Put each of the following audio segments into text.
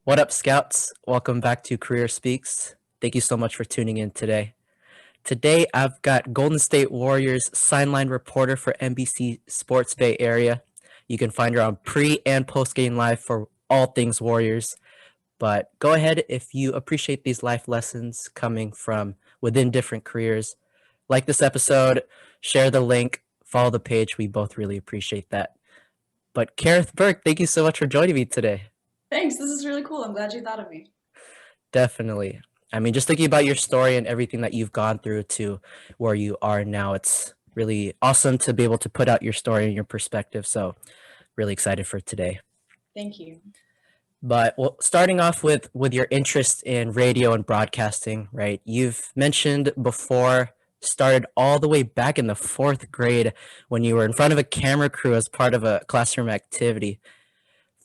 What up, Scouts? Welcome back to Career Speaks. Thank you so much for tuning in today. Today, I've got Golden State Warriors sideline reporter for NBC Sports Bay Area. You can find her on pre and post game live for all things Warriors. But go ahead if you appreciate these life lessons coming from within different careers. Like this episode, share the link, follow the page. We both really appreciate that. But Kerith Burke, thank you so much for joining me today. Thanks. This is really cool. I'm glad you thought of me. Definitely. I mean, just thinking about your story and everything that you've gone through to where you are now, it's really awesome to be able to put out your story and your perspective. So, really excited for today. Thank you. But well, starting off with your interest in radio and broadcasting, right? You've mentioned before started all the way back in the fourth grade when you were in front of a camera crew as part of a classroom activity.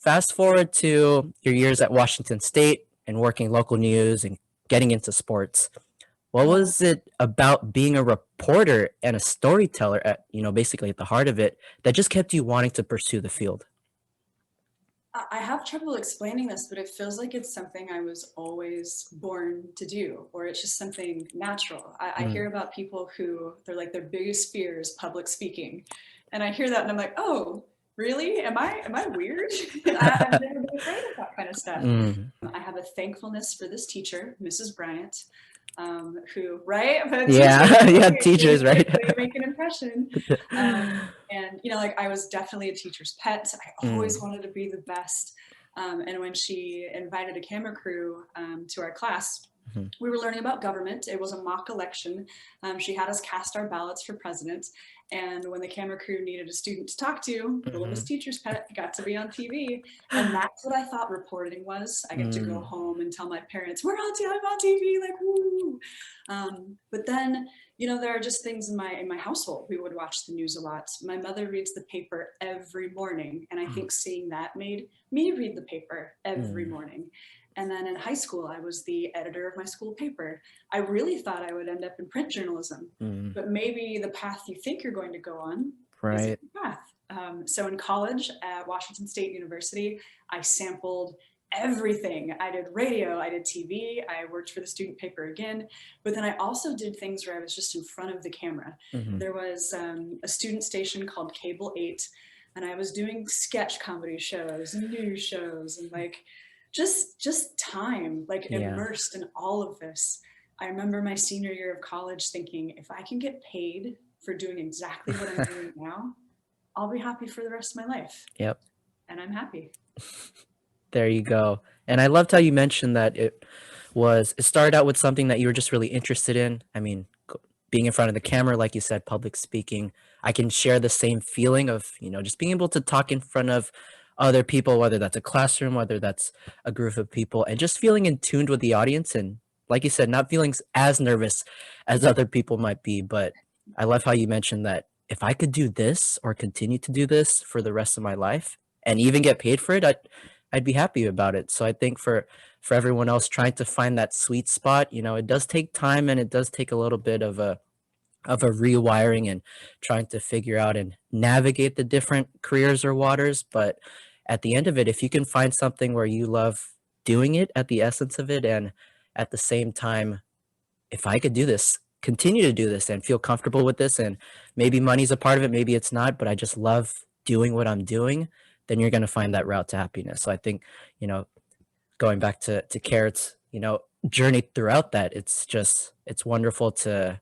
Fast forward to your years at Washington State and working local news and getting into sports. What was it about being a reporter and a storyteller at, basically at the heart of it that just kept you wanting to pursue the field? I have trouble explaining this, but it feels like it's something I was always born to do, or it's just something natural. I hear about people who their biggest fear is public speaking. And I hear that and I'm like, oh, really? Am I weird? I've never been afraid of that kind of stuff. I have a thankfulness for this teacher, Mrs. Bryant, who, right? Yeah, teachers, right? They make an impression. And, I was definitely a teacher's pet. I always wanted to be the best. And when she invited a camera crew to our class, we were learning about government. It was a mock election. She had us cast our ballots for president. And when the camera crew needed a student to talk to, little Miss Teacher's Pet got to be on TV. And that's what I thought reporting was. I get to go home and tell my parents, we're on TV, I'm on TV, like, woo. But then, there are just things in my household. We would watch the news a lot. My mother reads the paper every morning. And I think seeing that made me read the paper every morning. And then in high school, I was the editor of my school paper. I really thought I would end up in print journalism, but maybe the path you think you're going to go on isn't the path. So in college at Washington State University, I sampled everything. I did radio, I did TV, I worked for the student paper again, but then I also did things where I was just in front of the camera. There was a student station called Cable 8, and I was doing sketch comedy shows and news shows and just time, immersed in all of this. I remember my senior year of college thinking, if I can get paid for doing exactly what I'm doing now, I'll be happy for the rest of my life. Yep. And I'm happy. There you go. And I loved how you mentioned that it started out with something that you were just really interested in. I mean, being in front of the camera, like you said, public speaking. I can share the same feeling of, just being able to talk in front of other people, whether that's a classroom, whether that's a group of people, and just feeling in tune with the audience. And like you said, not feeling as nervous as other people might be. But I love how you mentioned that if I could do this or continue to do this for the rest of my life and even get paid for it, I'd be happy about it. So I think for everyone else trying to find that sweet spot, it does take time and it does take a little bit of a rewiring and trying to figure out and navigate the different careers or waters. But at the end of it, if you can find something where you love doing it at the essence of it, and at the same time, if I could do this, continue to do this and feel comfortable with this, and maybe money's a part of it, maybe it's not, but I just love doing what I'm doing, then you're going to find that route to happiness. So I think, going back to Kerith's, journey throughout that, it's wonderful to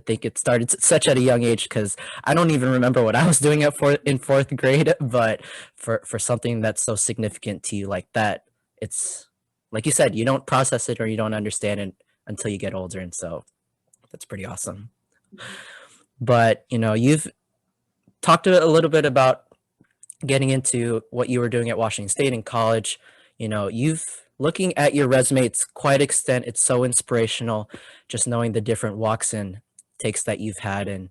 think it started such at a young age, because I don't even remember what I was doing in fourth grade, but for something that's so significant to you like that, it's like you said, you don't process it or you don't understand it until you get older. And so that's pretty awesome. But, you've talked a little bit about getting into what you were doing at Washington State in college. Looking at your resume, it's quite extent. It's so inspirational, just knowing the different walks and takes that you've had, and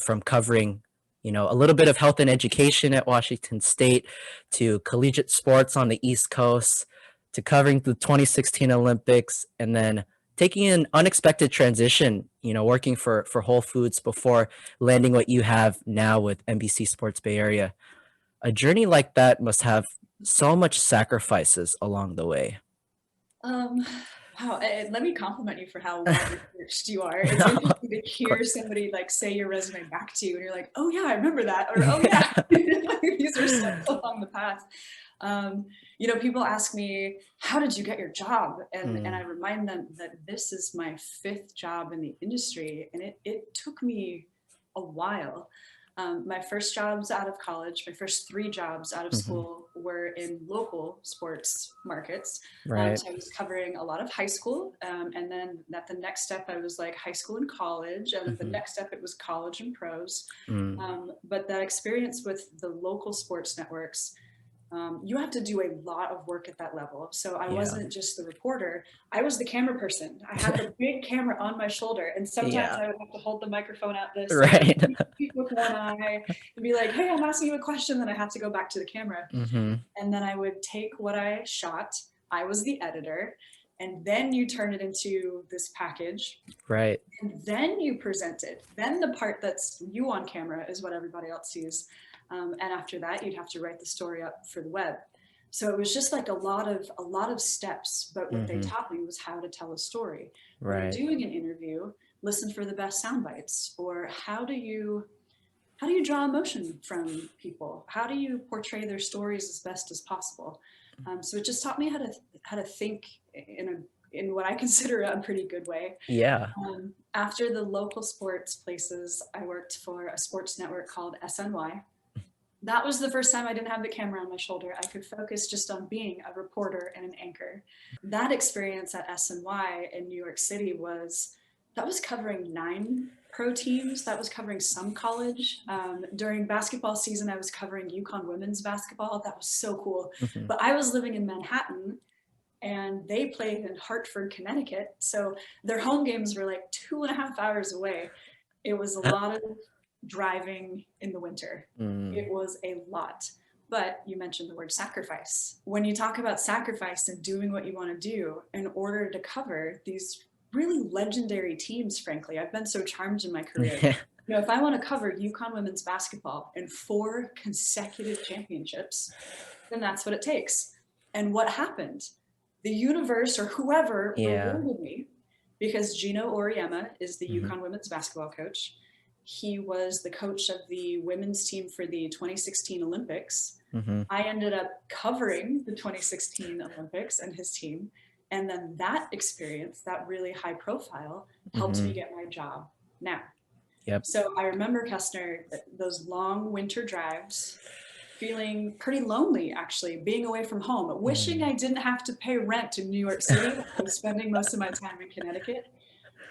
from covering a little bit of health and education at Washington State to collegiate sports on the East Coast to covering the 2016 Olympics, and then taking an unexpected transition, working for Whole Foods before landing what you have now with NBC Sports Bay Area. A journey like that must have so much sacrifices along the way. Um, wow, and let me compliment you for how well researched you are. It's Of interesting to hear course. somebody like say your resume back to you, and you're like, "Oh yeah, I remember that," or "Oh yeah, these are steps along the path." Um, people ask me, "How did you get your job?" And I Mm, remind them that this is my fifth job in the industry, and it took me a while. My first jobs out of college, my first three jobs out of mhm. school were in local sports markets. Right. So I was covering a lot of high school. And then at the next step, I was like high school and college. And the Mhm. next step, it was college and pros. Mm, But that experience with the local sports networks, you have to do a lot of work at that level. So I yeah. wasn't just the reporter, I was the camera person. I had the big camera on my shoulder, and sometimes Yeah. I would have to hold the microphone at this and like Right. speak with one eye and be like, "Hey, I'm asking you a question." Then I have to go back to the camera. Mhm. And then I would take what I shot, I was the editor, and then you turn it into this package, Right. and then you present it. Then the part that's you on camera is what everybody else sees. And after that, you'd have to write the story up for the web. So it was just like a lot of steps. But what they Mhm. taught me was how to tell a story. When Right. doing an interview, listen for the best sound bites, or how do you draw emotion from people? How do you portray their stories as best as possible? So it just taught me how to think in what I consider a pretty good way. Yeah. After the local sports places, I worked for a sports network called SNY. That was the first time I didn't have the camera on my shoulder. I could focus just on being a reporter and an anchor. That experience at SNY in New York City that was covering 9 pro teams. That was covering some college. During basketball season, I was covering UConn women's basketball. That was so cool. Mhm. But I was living in Manhattan, and they played in Hartford, Connecticut. So their home games were like 2.5 hours away. It was a lot of driving in the winter. Mm, It was a lot. But you mentioned the word sacrifice. When you talk about sacrifice and doing what you want to do in order to cover these really legendary teams, frankly, I've been so charmed in my career. yeah. If I want to cover UConn women's basketball in 4 consecutive championships, then that's what it takes. And what happened? The universe or whoever Yeah. rewarded me, because Gino Oriema is the Mhm. UConn women's basketball coach. He was the coach of the women's team for the 2016 Olympics. Mhm. I ended up covering the 2016 Olympics and his team. And then that experience, that really high profile, helped me Mhm. get my job now. Yep. So I remember, Kestner, those long winter drives, feeling pretty lonely, actually, being away from home, wishing Mm. I didn't have to pay rent in New York City. I was spending most of my time in Connecticut,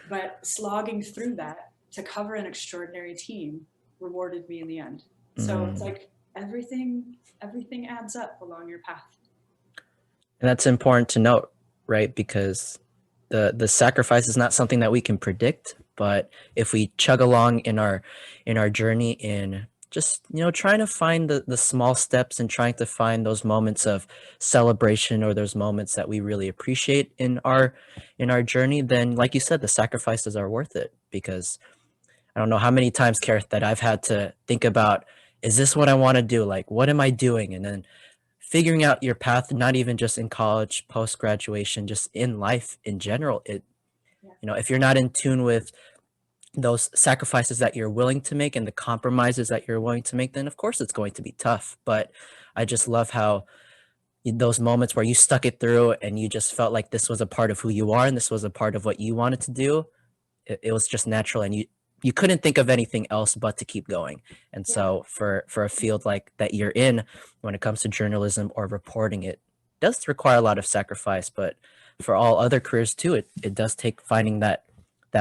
but slogging through that to cover an extraordinary team rewarded me in the end. So it's Mm. like everything adds up along your path. And that's important to note, right? Because the sacrifice is not something that we can predict, but if we chug along in our journey in just, trying to find the small steps and trying to find those moments of celebration or those moments that we really appreciate in our journey, then like you said, the sacrifices are worth it because I don't know how many times, Kareth, that I've had to think about, is this what I want to do? Like, what am I doing? And then figuring out your path, not even just in college, post graduation, just in life in general. Yeah. If you're not in tune with those sacrifices that you're willing to make and the compromises that you're willing to make, then of course it's going to be tough. But I just love how those moments where you stuck it through and you just felt like this was a part of who you are and this was a part of what you wanted to do. It was just natural, and you couldn't think of anything else but to keep going. And Yeah. so for a field like that you're in, when it comes to journalism or reporting, it does require a lot of sacrifice, but for all other careers too, it does take finding that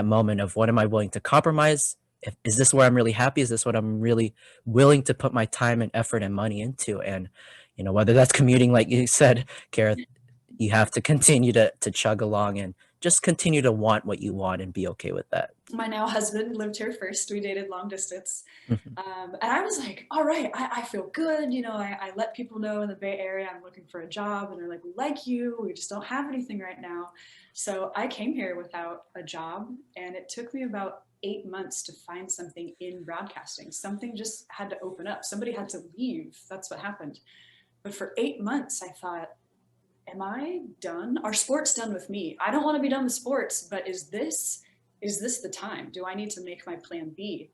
moment of what am I willing to compromise. Is this where I'm really happy? Is this what I'm really willing to put my time and effort and money into? And whether that's commuting, like you said, Gareth, you have to continue to chug along and just continue to want what you want and be okay with that. My now husband lived here first. We dated long distance. Mhm. And I was like, all right, I feel good. I let people know in the Bay Area I'm looking for a job, and they're like, we like you. We just don't have anything right now. So I came here without a job, and it took me about 8 months to find something in broadcasting. Something just had to open up. Somebody had to leave. That's what happened. But for 8 months, I thought, am I done? Are sports done with me? I don't want to be done with sports, but is this the time? Do I need to make my plan B?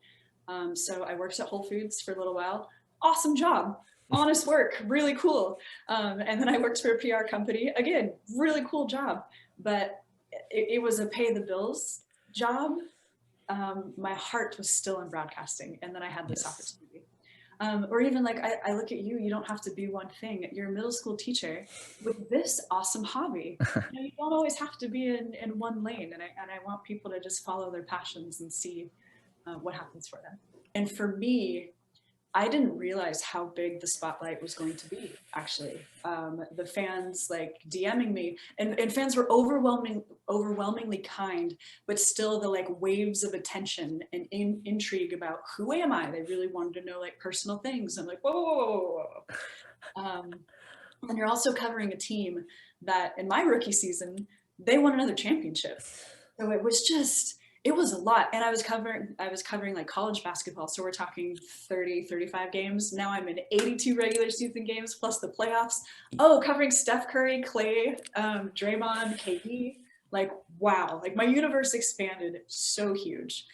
So I worked at Whole Foods for a little while. Awesome job, honest work, really cool. And then I worked for a PR company. Again, really cool job, but it was a pay the bills job. My heart was still in broadcasting, and then I had this opportunity. Or even like I look at you, you don't have to be one thing. You're a middle school teacher with this awesome hobby. You don't always have to be in one lane. And I want people to just follow their passions and see what happens for them. And for me, I didn't realize how big the spotlight was going to be, actually. The fans like DMing me, and fans were overwhelmingly kind, but still the like waves of attention and intrigue about who am I? They really wanted to know like personal things. I'm like, whoa, whoa, whoa, whoa. And you're also covering a team that in my rookie season, they won another championship. So it was a lot. And I was covering like college basketball. So we're talking 30, 35 games. Now I'm in 82 regular season games plus the playoffs. Oh, covering Steph Curry, Clay, Draymond, KD. Like, wow, like my universe expanded so huge.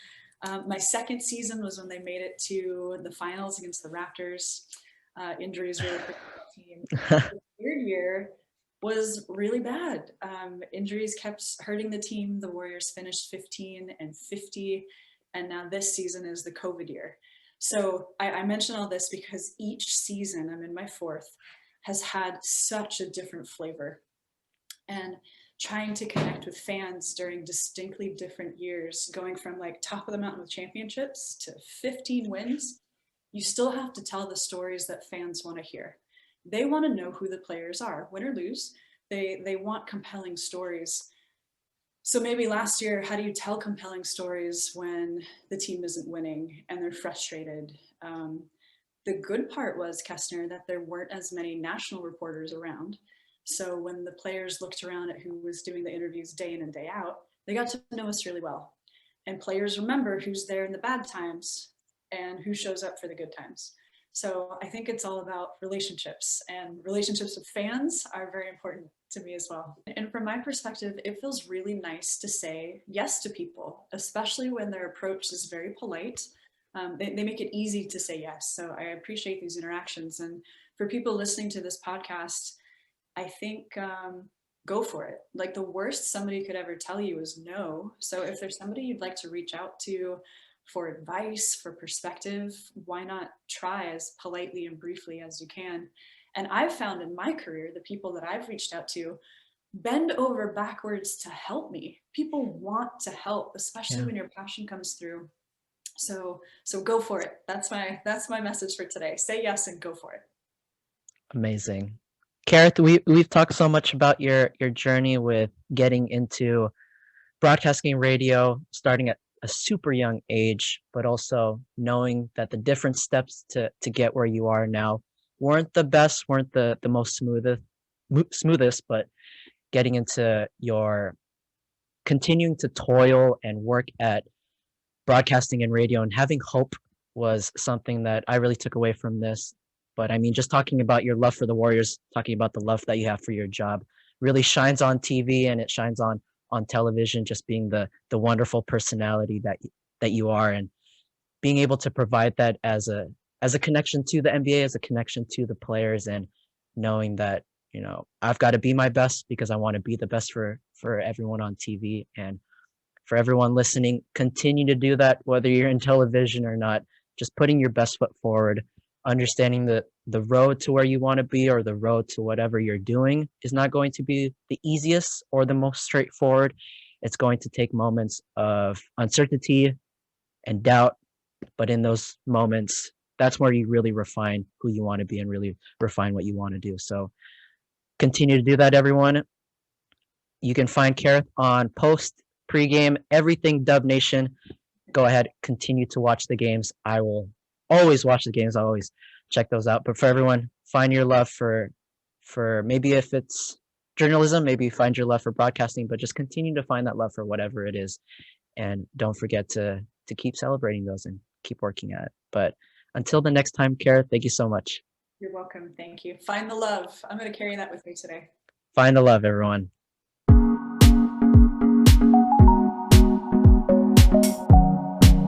My second season was when they made it to the finals against the Raptors. Injuries really hurt the team. The third year was really bad. Injuries kept hurting the team. The Warriors finished 15-50, and now this season is the COVID year. So I mention all this because each season, I'm in my fourth, has had such a different flavor. And trying to connect with fans during distinctly different years, going from like top of the mountain with championships to 15 wins, you still have to tell the stories that fans want to hear. They want to know who the players are, win or lose. They want compelling stories. So maybe last year, how do you tell compelling stories when the team isn't winning and they're frustrated? The good part was, Kestner, that there weren't as many national reporters around. So when the players looked around at who was doing the interviews day in and day out, they got to know us really well. And players remember who's there in the bad times and who shows up for the good times. So I think it's all about relationships, and relationships with fans are very important to me as well. And from my perspective, it feels really nice to say yes to people, especially when their approach is very polite. They make it easy to say yes. So I appreciate these interactions. And for people listening to this podcast, I think go for it. Like the worst somebody could ever tell you is no. So if there's somebody you'd like to reach out to for advice, for perspective, why not try as politely and briefly as you can? And I've found in my career, the people that I've reached out to bend over backwards to help me. People want to help, especially when your passion comes through. So go for it. That's my message for today. Say yes and go for it. Amazing. Kerith, we've talked so much about your journey with getting into broadcasting radio, starting at a super young age, but also knowing that the different steps to get where you are now weren't the best, weren't the most smoothest, but getting into your continuing to toil and work at broadcasting and radio and having hope was something that I really took away from this. But I mean, just talking about your love for the Warriors, talking about the love that you have for your job really shines on TV and it shines on television, just being the wonderful personality that you are, and being able to provide that as a connection to the NBA, as a connection to the players, and knowing that, you know, I've got to be my best because I want to be the best for everyone on TV. And for everyone listening, continue to do that, whether you're in television or not, just putting your best foot forward, understanding that the road to where you want to be or the road to whatever you're doing is not going to be the easiest or the most straightforward. It's going to take moments of uncertainty and doubt, but in those moments, that's where you really refine who you want to be and really refine what you want to do. So continue to do that, everyone. You can find Kerith on post, pregame, everything Dub Nation. Go ahead, continue to watch the games. I will always watch the games. I always check those out. But for everyone, find your love for maybe if it's journalism, maybe find your love for broadcasting, but just continue to find that love for whatever it is. And don't forget to to keep celebrating those and keep working at it. But until the next time, Kara, thank you so much. You're welcome. Thank you. Find the love. I'm going to carry that with me today. Find the love, everyone.